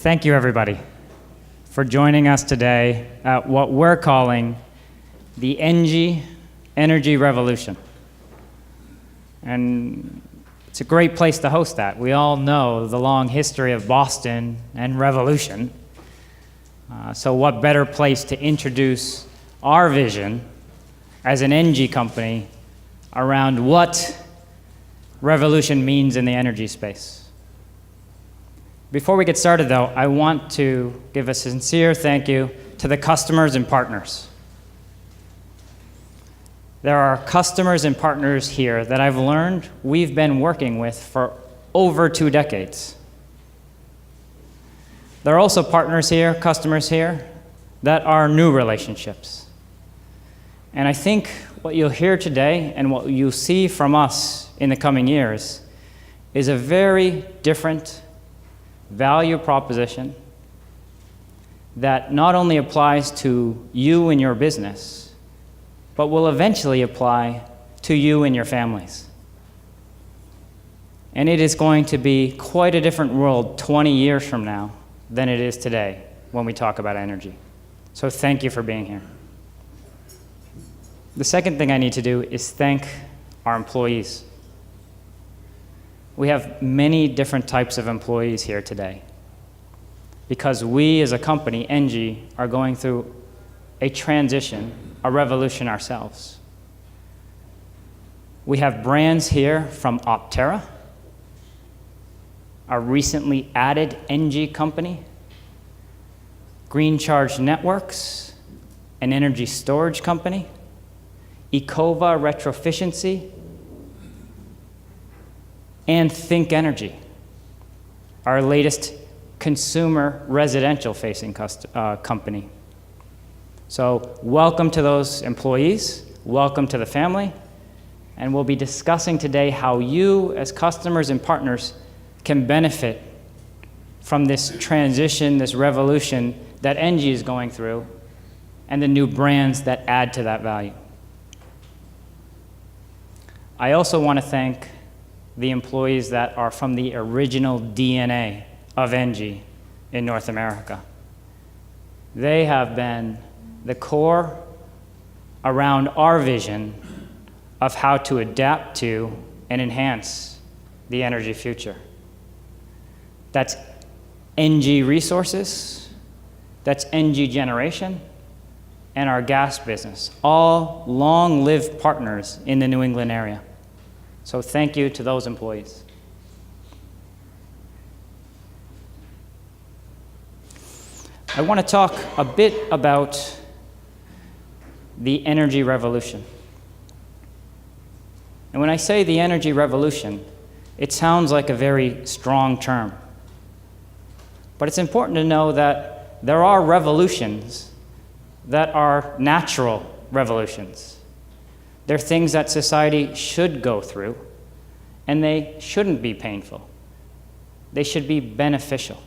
Thank you, everybody, for joining us today at what we're calling the ENGIE Energy Revolution. And it's a great place to host that. We all know the long history of Boston and revolution. So what better place to introduce our vision as an ENGIE company around what revolution means in the energy space. Before we get started, though, I want to give a sincere thank you to the customers and partners. There are customers and partners here that I've learned we've been working with for over 2 decades. There are also partners here, customers here, that are new relationships. And I think what you'll hear today and what you'll see from us in the coming years is a very different value proposition that not only applies to you and your business, but will eventually apply to you and your families. And it is going to be quite a different world 20 years from now than it is today when we talk about energy. So thank you for being here. The second thing I need to do is thank our employees. We have many different types of employees here today because we as a company, ENGIE, are going through a transition, a revolution ourselves. We have brands here from Optera, a recently added ENGIE company, Green Charge Networks, an energy storage company, Ecova Retroefficiency, and Think Energy, our latest consumer residential-facing company. So welcome to those employees, welcome to the family, and we'll be discussing today how you as customers and partners can benefit from this transition, this revolution that ENGIE is going through, and the new brands that add to that value. I also want to thank the employees that are from the original DNA of ENGIE in North America. They have been the core around our vision of how to adapt to and enhance the energy future. That's ENGIE Resources, that's ENGIE Generation, and our gas business, all long-lived partners in the New England area. So thank you to those employees. I want to talk a bit about the energy revolution. And when I say the energy revolution, it sounds like a very strong term. But it's important to know that there are revolutions that are natural revolutions. They're things that society should go through, and they shouldn't be painful. They should be beneficial.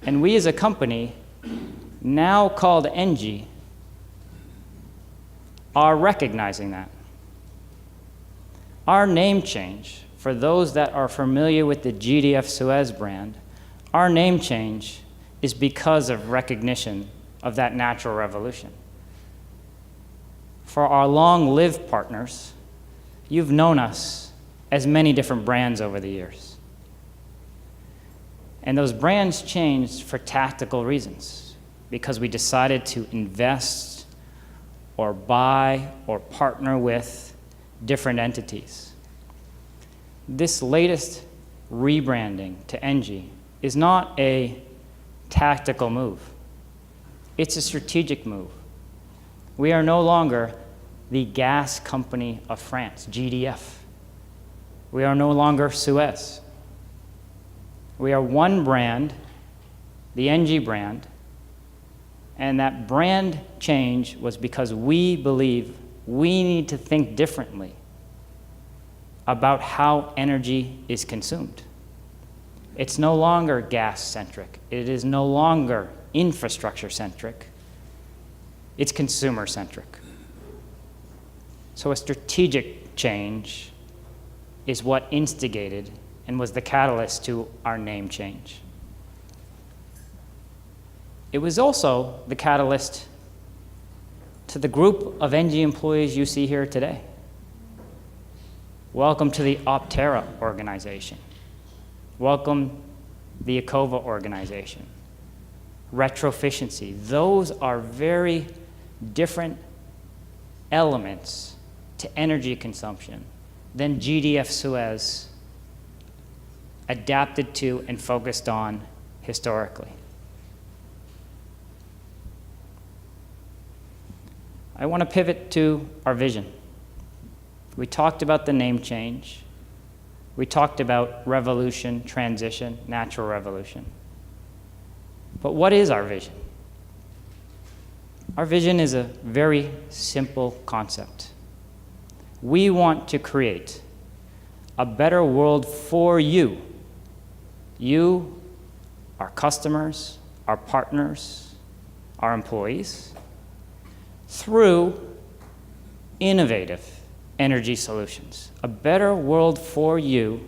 And we as a company, now called ENGIE, are recognizing that. Our name change, for those that are familiar with the GDF Suez brand, our name change is because of recognition of that natural revolution. For our long-lived partners, you've known us as many different brands over the years. And those brands changed for tactical reasons, because we decided to invest or buy or partner with different entities. This latest rebranding to ENGIE is not a tactical move. It's a strategic move. We are no longer the gas company of France, GDF. We are no longer Suez. We are one brand, the ENGIE brand, and that brand change was because we believe we need to think differently about how energy is consumed. It's no longer gas-centric. It is no longer infrastructure-centric. It's consumer-centric. So a strategic change is what instigated and was the catalyst to our name change. It was also the catalyst to the group of ENGIE employees you see here today. Welcome to the Optera organization. Welcome the Ecova organization. Retroefficiency. Those are very different elements to energy consumption than GDF Suez adapted to and focused on historically. I want to pivot to our vision. We talked about the name change. We talked about revolution, transition, natural revolution. But what is our vision? Our vision is a very simple concept. We want to create a better world for you. You, our customers, our partners, our employees, through innovative energy solutions. A better world for you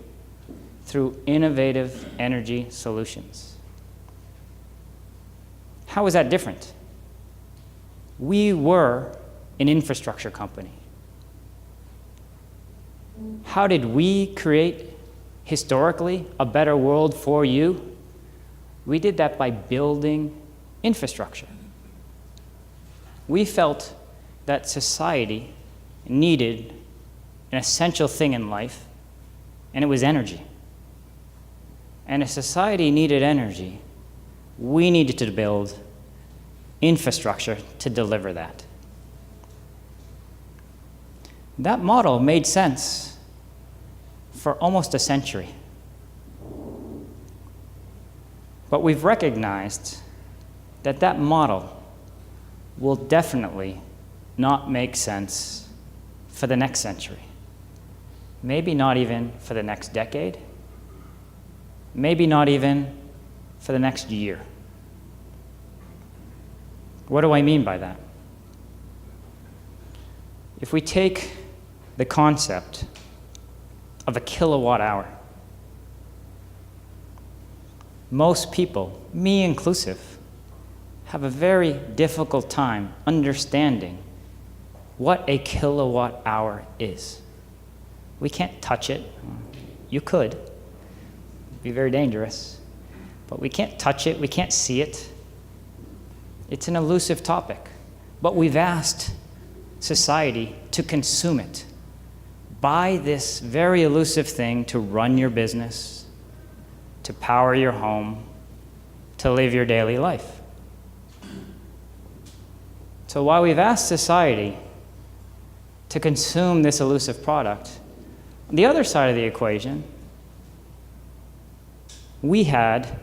through innovative energy solutions. How is that different? We were an infrastructure company. How did we create, historically, a better world for you? We did that by building infrastructure. We felt that society needed an essential thing in life, and it was energy. And if society needed energy, we needed to build infrastructure to deliver that. That model made sense for almost a century. But we've recognized that that model will definitely not make sense for the next century. Maybe not even for the next decade. Maybe not even for the next year. What do I mean by that? If we take the concept of a kilowatt hour, most people, me inclusive, have a very difficult time understanding what a kilowatt hour is. We can't touch it. You could. It'd be very dangerous. But we can't touch it. We can't see it. It's an elusive topic. But we've asked society to consume it. Buy this very elusive thing to run your business, to power your home, to live your daily life. So while we've asked society to consume this elusive product, on the other side of the equation, we had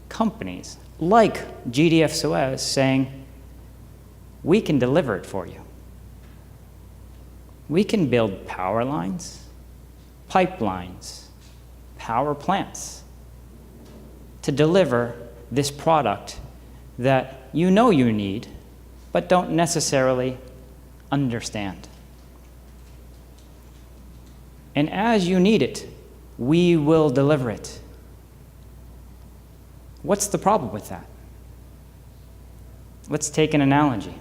companies like GDF Suez saying, we can deliver it for you. We can build power lines, pipelines, power plants to deliver this product that you know you need, but don't necessarily understand. And as you need it, we will deliver it. What's the problem with that? Let's take an analogy.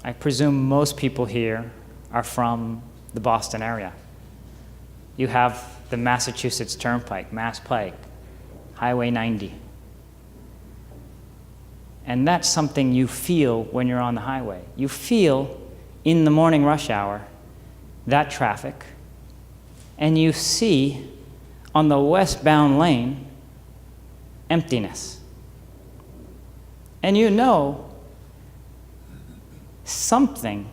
I presume most people here are from the Boston area. You have the Massachusetts Turnpike, Mass Pike, Highway 90. And that's something you feel when you're on the highway. You feel in the morning rush hour that traffic, and you see on the westbound lane emptiness. And you know something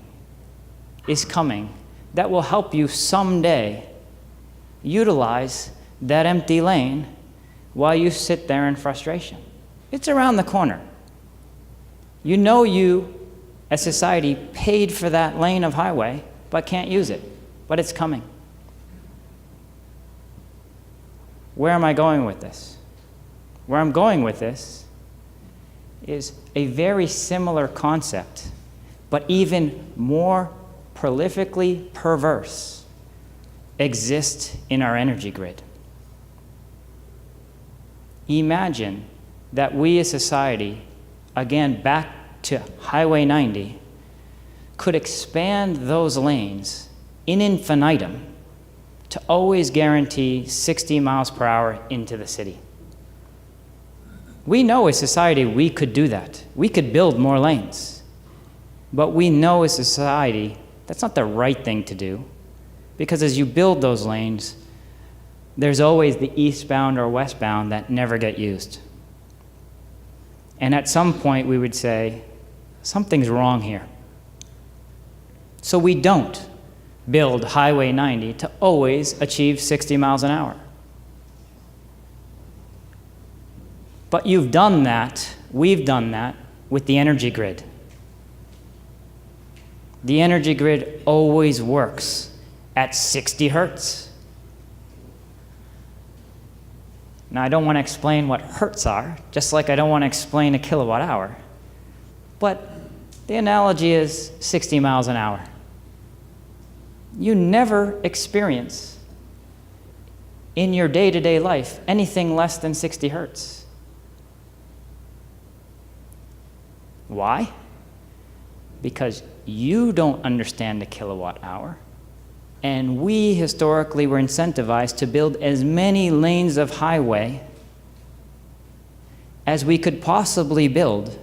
is coming that will help you someday utilize that empty lane while you sit there in frustration. It's around the corner. You know you, as society, paid for that lane of highway, but can't use it, but it's coming. Where am I going with this? Where I'm going with this is a very similar concept, but even more prolifically perverse, exists in our energy grid. Imagine that we as society, again, back to Highway 90, could expand those lanes in infinitum to always guarantee 60 miles per hour into the city. We know as society we could do that. We could build more lanes. But we know as society that's not the right thing to do, because as you build those lanes, there's always the eastbound or westbound that never get used. And at some point we would say, something's wrong here. So we don't build Highway 90 to always achieve 60 miles an hour. But you've done that, we've done that with the energy grid. The energy grid always works at 60 hertz. Now, I don't want to explain what hertz are, just like I don't want to explain a kilowatt hour. But the analogy is 60 miles an hour. You never experience in your day-to-day life anything less than 60 hertz. Why? Because you don't understand the kilowatt hour, and we historically were incentivized to build as many lanes of highway as we could possibly build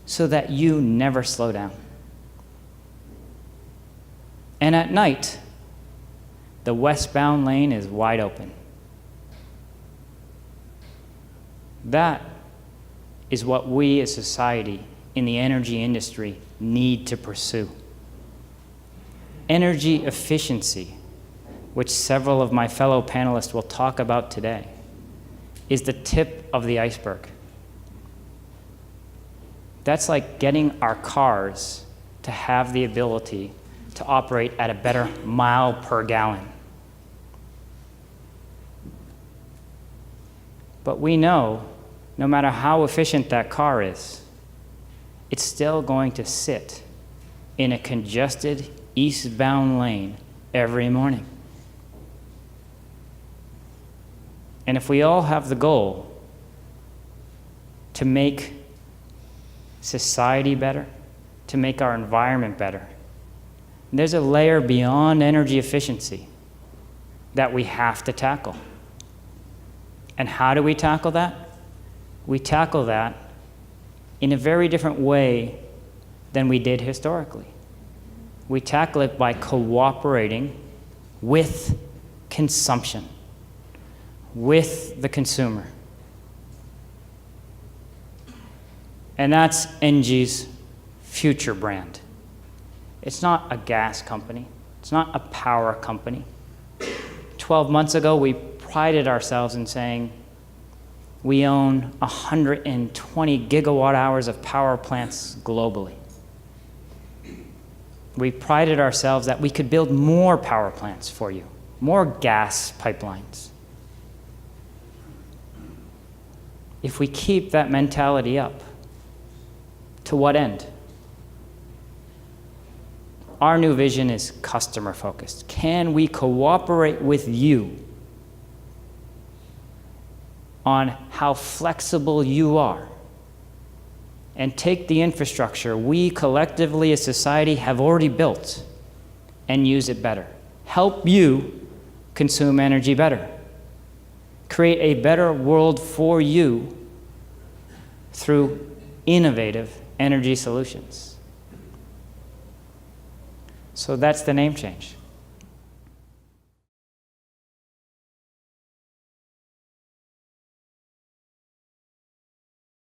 so that you never slow down. And at night, the westbound lane is wide open. That is what we as society in the energy industry need to pursue. Energy efficiency, which several of my fellow panelists will talk about today, is the tip of the iceberg. That's like getting our cars to have the ability to operate at a better mile per gallon. But we know, no matter how efficient that car is, it's still going to sit in a congested eastbound lane every morning. And if we all have the goal to make society better, to make our environment better, there's a layer beyond energy efficiency that we have to tackle. And how do we tackle that? We tackle that in a very different way than we did historically. We tackle it by cooperating with consumption, with the consumer. And that's ENGIE's future brand. It's not a gas company. It's not a power company. 12 months ago, we prided ourselves in saying we own 120 gigawatt hours of power plants globally. We prided ourselves that we could build more power plants for you, more gas pipelines. If we keep that mentality up, to what end? Our new vision is customer-focused. Can we cooperate with you on how flexible you are and take the infrastructure we collectively as society have already built and use it better? Help you consume energy better. Create a better world for you through innovative energy solutions. So that's the name change.